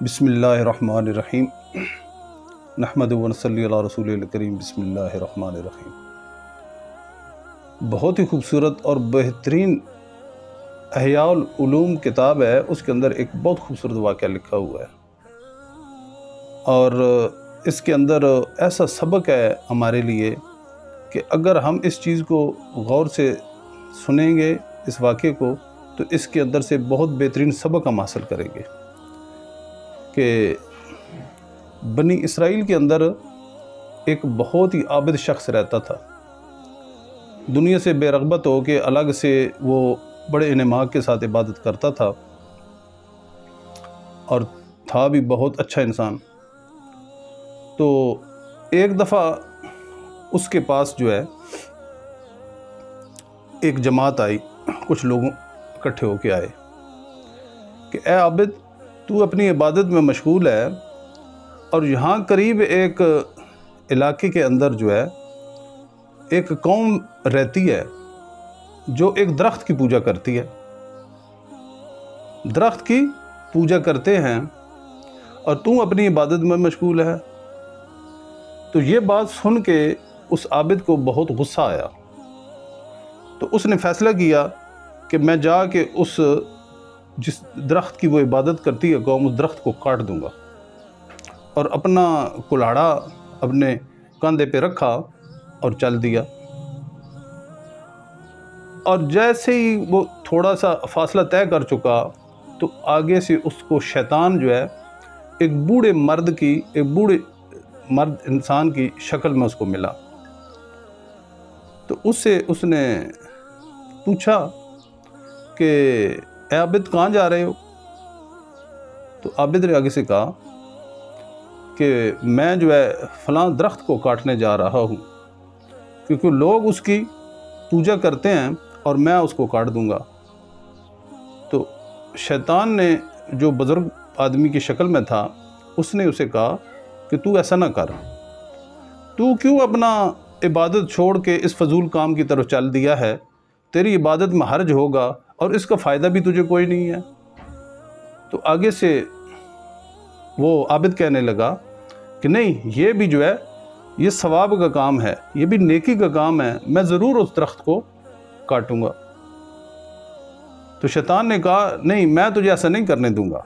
بسم اللہ الرحمن الرحیم نحمد و نصلی علی رسول الکریم بسم اللہ الرحمن الرحیم۔ بہت ہی خوبصورت اور بہترین احیاء العلوم کتاب ہے، اس کے اندر ایک بہت خوبصورت واقعہ لکھا ہوا ہے اور اس کے اندر ایسا سبق ہے ہمارے لیے کہ اگر ہم اس چیز کو غور سے سنیں گے، اس واقعے کو، تو اس کے اندر سے بہت بہترین سبق ہم حاصل کریں گے کہ بنی اسرائیل کے اندر ایک بہت ہی عابد شخص رہتا تھا۔ دنیا سے بے رغبت ہو کے الگ سے وہ بڑے انہماک کے ساتھ عبادت کرتا تھا اور تھا بھی بہت اچھا انسان۔ تو ایک دفعہ اس کے پاس جو ہے ایک جماعت آئی، کچھ لوگوں اکٹھے ہو کے آئے کہ اے عابد، تو اپنی عبادت میں مشغول ہے اور یہاں قریب ایک علاقے کے اندر جو ہے ایک قوم رہتی ہے جو ایک درخت کی پوجا کرتی ہے، درخت کی پوجا کرتے ہیں اور تو اپنی عبادت میں مشغول ہے۔ تو یہ بات سن کے اس عابد کو بہت غصہ آیا، تو اس نے فیصلہ کیا کہ میں جا کے جس درخت کی وہ عبادت کرتی ہے قوم، اس درخت کو کاٹ دوں گا، اور اپنا کلاڑا اپنے کاندھے پہ رکھا اور چل دیا۔ اور جیسے ہی وہ تھوڑا سا فاصلہ طے کر چکا تو آگے سے اس کو شیطان جو ہے ایک بوڑھے مرد انسان کی شکل میں اس کو ملا۔ تو اس نے پوچھا کہ اے عابد، کہاں جا رہے ہو؟ تو عابد نے آگے سے کہا کہ میں جو ہے فلاں درخت کو کاٹنے جا رہا ہوں، کیونکہ لوگ اس کی پوجا کرتے ہیں اور میں اس کو کاٹ دوں گا۔ تو شیطان نے، جو بزرگ آدمی کی شکل میں تھا، اس نے اسے کہا کہ تو ایسا نہ کر، تو کیوں اپنا عبادت چھوڑ کے اس فضول کام کی طرف چل دیا ہے؟ تیری عبادت میں حرج ہوگا اور اس کا فائدہ بھی تجھے کوئی نہیں ہے۔ تو آگے سے وہ عابد کہنے لگا کہ نہیں، یہ بھی جو ہے یہ ثواب کا کام ہے، یہ بھی نیکی کا کام ہے، میں ضرور اس درخت کو کاٹوں گا۔ تو شیطان نے کہا نہیں، میں تجھے ایسا نہیں کرنے دوں گا۔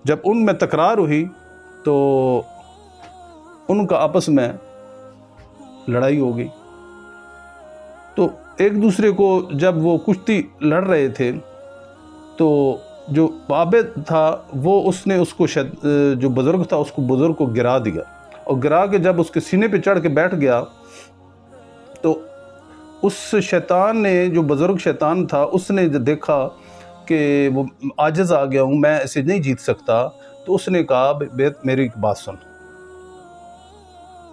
جب ان میں تکرار ہوئی تو ان کا آپس میں لڑائی ہو گئی۔ تو ایک دوسرے کو جب وہ کشتی لڑ رہے تھے تو جو عابد تھا اس نے جو بزرگ تھا اس کو بزرگ کو گرا دیا، اور گرا کے جب اس کے سینے پہ چڑھ کے بیٹھ گیا تو اس شیطان نے، جو بزرگ شیطان تھا، اس نے دیکھا کہ وہ عاجز آ گیا ہوں، میں اسے نہیں جیت سکتا، تو اس نے کہا میری بات سن۔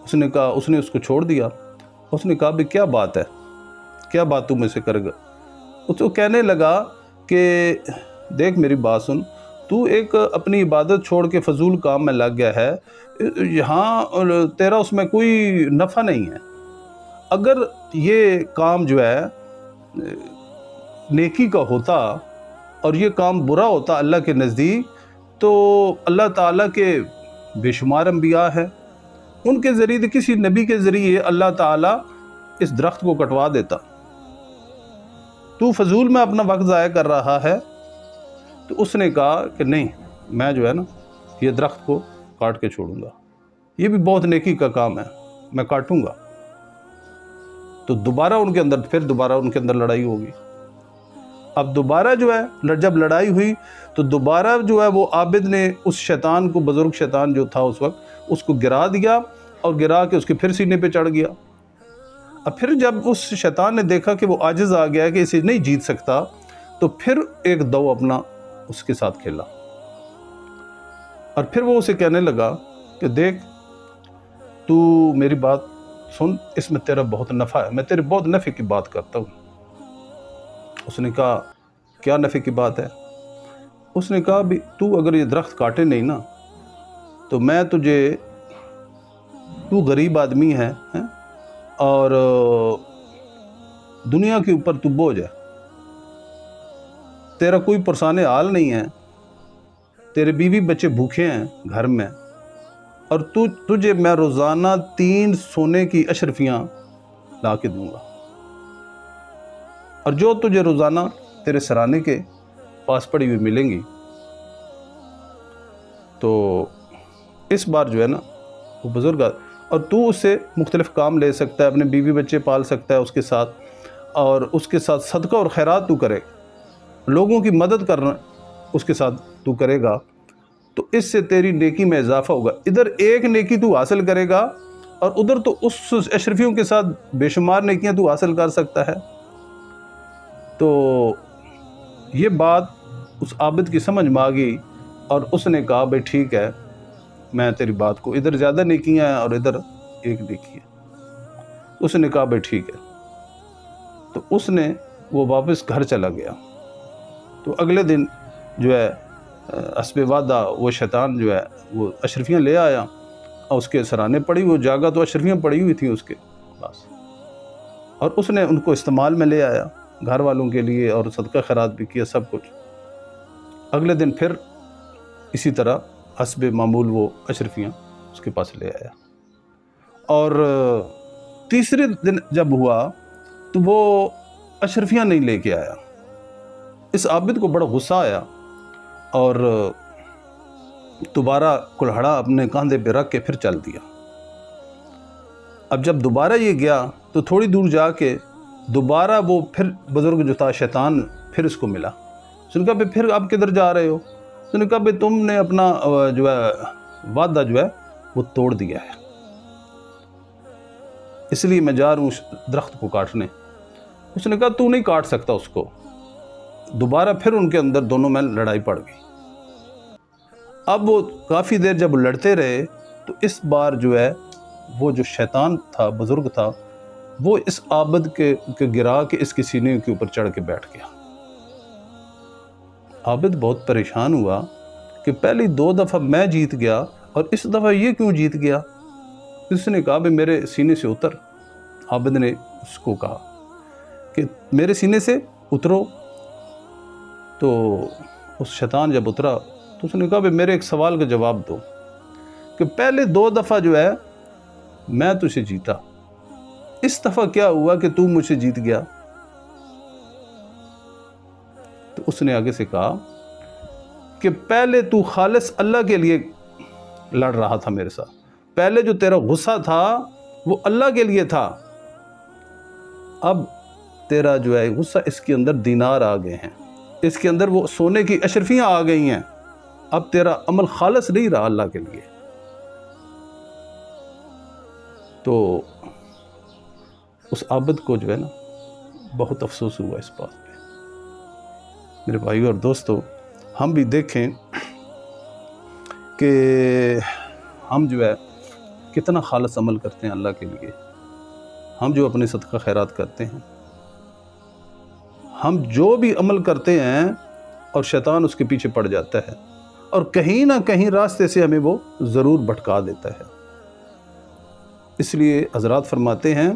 اس نے اس کو چھوڑ دیا۔ اس نے کہا کیا بات ہے، کیا بات تم اسے کرے گا؟ اس کو کہنے لگا کہ دیکھ میری بات سن، تو ایک اپنی عبادت چھوڑ کے فضول کام میں لگ گیا ہے، یہاں تیرا اس میں کوئی نفع نہیں ہے۔ اگر یہ کام جو ہے نیکی کا ہوتا اور یہ کام برا ہوتا اللہ کے نزدیک، تو اللہ تعالیٰ کے بے شمار انبیاء ہیں، ان کے ذریعے، کسی نبی کے ذریعے اللہ تعالیٰ اس درخت کو کٹوا دیتا۔ تو فضول میں اپنا وقت ضائع کر رہا ہے۔ تو اس نے کہا کہ نہیں، میں جو ہے نا یہ درخت کو کاٹ کے چھوڑوں گا، یہ بھی بہت نیکی کا کام ہے، میں کاٹوں گا۔ تو دوبارہ ان کے اندر لڑائی ہوگی۔ اب دوبارہ جو ہے جب لڑائی ہوئی تو دوبارہ جو ہے وہ عابد نے اس شیطان کو، بزرگ شیطان جو تھا اس وقت، اس کو گرا دیا اور گرا کے اس کے پھر سینے پہ چڑھ گیا۔ اب پھر جب اس شیطان نے دیکھا کہ وہ عاجز آ گیا کہ اسے نہیں جیت سکتا، تو پھر ایک دو اپنا اس کے ساتھ کھیلا، اور پھر وہ اسے کہنے لگا کہ دیکھ، تو میری بات سن، اس میں تیرا بہت نفع ہے، میں تیرے بہت نفع کی بات کرتا ہوں۔ اس نے کہا کیا نفع کی بات ہے؟ اس نے کہا بھی تو اگر یہ درخت کاٹے نہیں نا تو میں تجھے، تو غریب آدمی ہے اور دنیا کے اوپر تو بوجھ ہے، تیرا کوئی پرسان حال نہیں ہے، تیرے بیوی بچے بھوکے ہیں گھر میں، اور تجھے میں روزانہ 3 سونے کی اشرفیاں لا کے دوں گا، اور جو تجھے روزانہ تیرے سرانے کے پاس پڑی ہوئی ملیں گی، تو اس بار جو ہے نا وہ بزرگ، اور تو اس سے مختلف کام لے سکتا ہے، اپنے بیوی بچے پال سکتا ہے اس کے ساتھ، اور اس کے ساتھ صدقہ اور خیرات تو کرے، لوگوں کی مدد کرنا اس کے ساتھ تو کرے گا، تو اس سے تیری نیکی میں اضافہ ہوگا۔ ادھر ایک نیکی تو حاصل کرے گا، اور ادھر تو اس اشرفیوں کے ساتھ بے شمار نیکیاں تو حاصل کر سکتا ہے۔ تو یہ بات اس عابد کی سمجھ میں آ گئی، اور اس نے کہا بھئی ٹھیک ہے، میں تیری بات کو، ادھر زیادہ نیکیاں ہیں اور ادھر ایک نیکی ہے۔ اس نے کہا بھئی ٹھیک ہے، تو اس نے وہ واپس گھر چلا گیا۔ تو اگلے دن جو ہے حسب وعدہ وہ شیطان جو ہے وہ اشرفیاں لے آیا، اور اس کے سرانے پڑی، وہ جاگا تو اشرفیاں پڑی ہوئی تھیں اس کے پاس، اور اس نے ان کو استعمال میں لے آیا گھر والوں کے لیے، اور صدقہ خیرات بھی کیا، سب کچھ۔ اگلے دن پھر اسی طرح حسب معمول وہ اشرفیاں اس کے پاس لے آیا، اور تیسرے دن جب ہوا تو وہ اشرفیاں نہیں لے کے آیا۔ اس عابد کو بڑا غصہ آیا، اور دوبارہ کلہڑا اپنے کاندھے پہ رکھ کے پھر چل دیا۔ اب جب دوبارہ یہ گیا تو تھوڑی دور جا کے دوبارہ وہ پھر بزرگ جو تھا شیطان پھر اس کو ملا۔ اس نے کہا پھر آپ کدھر جا رہے ہو؟ اس نے کہا تم نے اپنا جو ہے وعدہ جو ہے وہ توڑ دیا ہے، اس لیے میں جا رہا ہوں درخت کو کاٹنے۔ اس نے کہا تو نہیں کاٹ سکتا اس کو۔ دوبارہ پھر ان کے اندر دونوں میں لڑائی پڑ گئی۔ اب وہ کافی دیر جب لڑتے رہے تو اس بار جو ہے وہ جو شیطان تھا، بزرگ تھا، وہ اس عابد کے گرا کے اس کے سینے کے اوپر چڑھ کے بیٹھ گیا۔ عابد بہت پریشان ہوا کہ پہلی 2 دفعہ میں جیت گیا، اور اس دفعہ یہ کیوں جیت گیا؟ اس نے کہا میرے سینے سے اتر۔ عابد نے اس کو کہا کہ میرے سینے سے اترو۔ تو اس شیطان جب اترا تو اس نے کہا میرے ایک سوال کا جواب دو، کہ پہلے 2 دفعہ جو ہے میں تجھے جیتا، اس دفعہ کیا ہوا کہ تو مجھے جیت گیا؟ تو اس نے آگے سے کہا کہ پہلے تو خالص اللہ کے لیے لڑ رہا تھا میرے ساتھ، پہلے جو تیرا غصہ تھا وہ اللہ کے لیے تھا، اب تیرا جو ہے غصہ اس کے اندر دینار آ گئے ہیں، اس کے اندر وہ سونے کی اشرفیاں آ گئی ہیں، اب تیرا عمل خالص نہیں رہا اللہ کے لیے۔ تو اس عابد کو جو ہے نا بہت افسوس ہوا اس بات پہ۔ میرے بھائیو اور دوستو، ہم بھی دیکھیں کہ ہم جو ہے کتنا خالص عمل کرتے ہیں اللہ کے لیے، ہم جو اپنے صدقہ خیرات کرتے ہیں، ہم جو بھی عمل کرتے ہیں اور شیطان اس کے پیچھے پڑ جاتا ہے، اور کہیں نہ کہیں راستے سے ہمیں وہ ضرور بھٹکا دیتا ہے۔ اس لیے حضرات فرماتے ہیں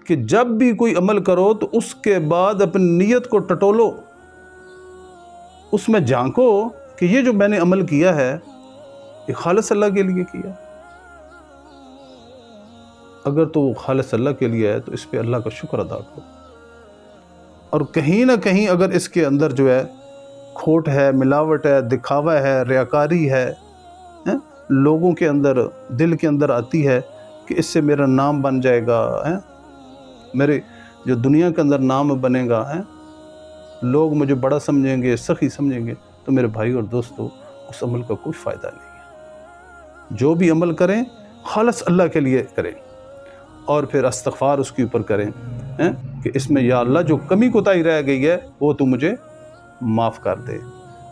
کہ جب بھی کوئی عمل کرو تو اس کے بعد اپنی نیت کو ٹٹولو، اس میں جھانکو کہ یہ جو میں نے عمل کیا ہے یہ خالص اللہ کے لیے کیا۔ اگر تو وہ خالص اللہ کے لیے ہے تو اس پہ اللہ کا شکر ادا کرو، اور کہیں نہ کہیں اگر اس کے اندر جو ہے کھوٹ ہے، ملاوٹ ہے، دکھاوا ہے، ریاکاری ہے، لوگوں کے اندر دل کے اندر آتی ہے کہ اس سے میرا نام بن جائے گا، میرے جو دنیا کے اندر نام بنے گا، لوگ مجھے بڑا سمجھیں گے، سخی سمجھیں گے، تو میرے بھائی اور دوستو اس عمل کا کوئی فائدہ نہیں ہے۔ جو بھی عمل کریں خالص اللہ کے لیے کریں، اور پھر استغفار اس کے اوپر کریں کہ اس میں یا اللہ جو کمی کوتاہی رہ گئی ہے وہ تو مجھے معاف کر دے۔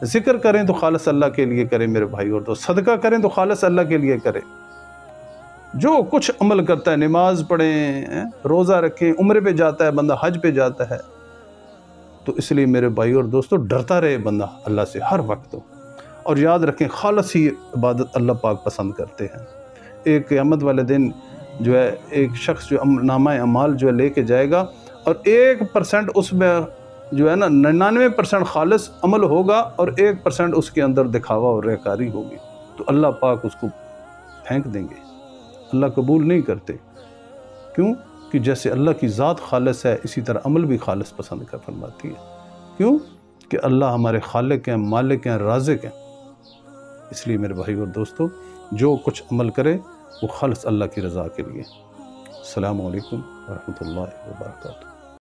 ذکر کریں تو خالص اللہ کے لیے کریں میرے بھائی اور دوست، صدقہ کریں تو خالص اللہ کے لیے کریں۔ جو کچھ عمل کرتا ہے، نماز پڑھیں، روزہ رکھیں، عمرے پہ جاتا ہے بندہ، حج پہ جاتا ہے، تو اس لیے میرے بھائی اور دوستو ڈرتا رہے بندہ اللہ سے ہر وقت، اور یاد رکھیں خالص ہی عبادت اللہ پاک پسند کرتے ہیں۔ ایک قیامت والے دن جو ہے ایک شخص جو نامہ اعمال جو ہے لے کے جائے گا، اور 1% اس میں جو ہے نا 99% خالص عمل ہوگا اور 1% اس کے اندر دکھاوا اور ریاکاری ہوگی، تو اللہ پاک اس کو پھینک دیں گے، اللہ قبول نہیں کرتے۔ کیوں؟ کہ جیسے اللہ کی ذات خالص ہے، اسی طرح عمل بھی خالص پسند کر فرماتی ہے۔ کیوں؟ کہ اللہ ہمارے خالق ہیں، مالک ہیں، رازق ہیں۔ اس لیے میرے بھائی اور دوستو، جو کچھ عمل کرے وہ خالص اللہ کی رضا کے لیے۔ السلام علیکم ورحمۃ اللہ وبرکاتہ۔